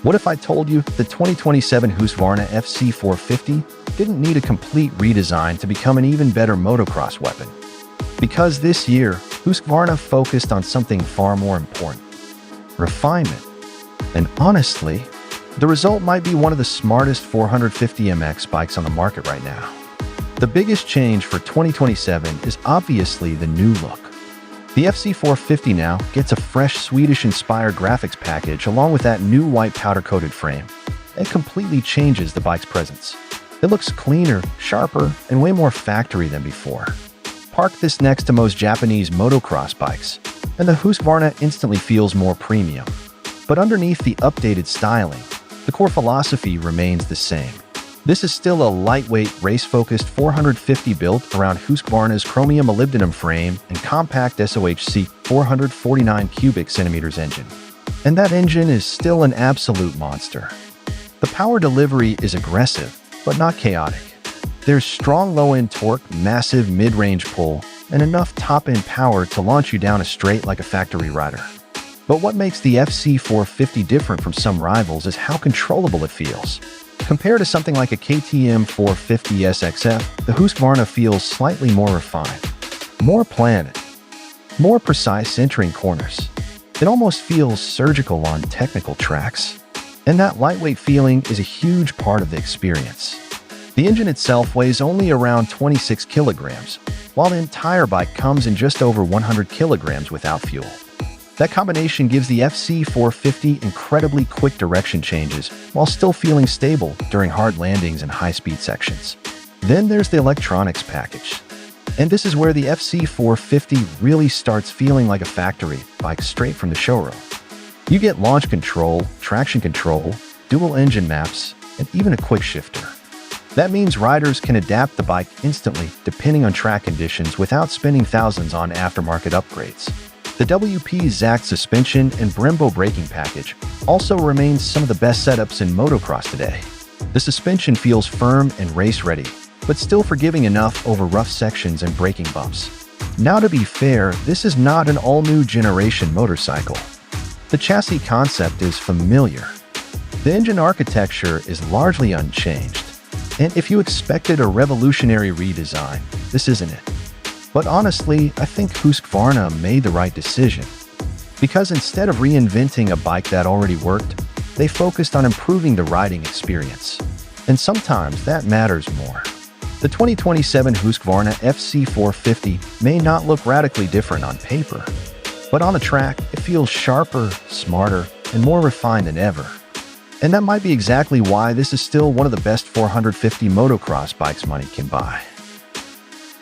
What if I told you the 2027 Husqvarna FC 450 didn't need a complete redesign to become an even better motocross weapon? Because this year, Husqvarna focused on something far more important: refinement. And honestly, the result might be one of the smartest 450 MX bikes on the market right now. The biggest change for 2027 is obviously the new look. The FC 450 now gets a fresh Swedish-inspired graphics package along with that new white powder-coated frame. It completely changes the bike's presence. It looks cleaner, sharper, and way more factory than before. Park this next to most Japanese motocross bikes, and the Husqvarna instantly feels more premium. But underneath the updated styling, the core philosophy remains the same. This is still a lightweight, race-focused 450 built around Husqvarna's chromium molybdenum frame and compact SOHC 449 cubic centimeters engine. And that engine is still an absolute monster. The power delivery is aggressive, but not chaotic. There's strong low-end torque, massive mid-range pull, and enough top-end power to launch you down a straight like a factory rider. But what makes the FC 450 different from some rivals is how controllable it feels. Compared to something like a KTM 450 SXF, the Husqvarna feels slightly more refined, more planted, more precise entering corners. It almost feels surgical on technical tracks. And that lightweight feeling is a huge part of the experience. The engine itself weighs only around 26 kilograms, while the entire bike comes in just over 100 kilograms without fuel. That combination gives the FC 450 incredibly quick direction changes while still feeling stable during hard landings and high-speed sections. Then there's the electronics package. And this is where the FC 450 really starts feeling like a factory bike straight from the showroom. You get launch control, traction control, dual engine maps, and even a quick shifter. That means riders can adapt the bike instantly depending on track conditions without spending thousands on aftermarket upgrades. The WP Zact suspension and Brembo braking package also remains some of the best setups in motocross today. The suspension feels firm and race-ready, but still forgiving enough over rough sections and braking bumps. Now, to be fair, this is not an all-new generation motorcycle. The chassis concept is familiar. The engine architecture is largely unchanged. And if you expected a revolutionary redesign, this isn't it. But honestly, I think Husqvarna made the right decision. Because instead of reinventing a bike that already worked, they focused on improving the riding experience. And sometimes that matters more. The 2027 Husqvarna FC 450 may not look radically different on paper, but on the track, it feels sharper, smarter, and more refined than ever. And that might be exactly why this is still one of the best 450 motocross bikes money can buy.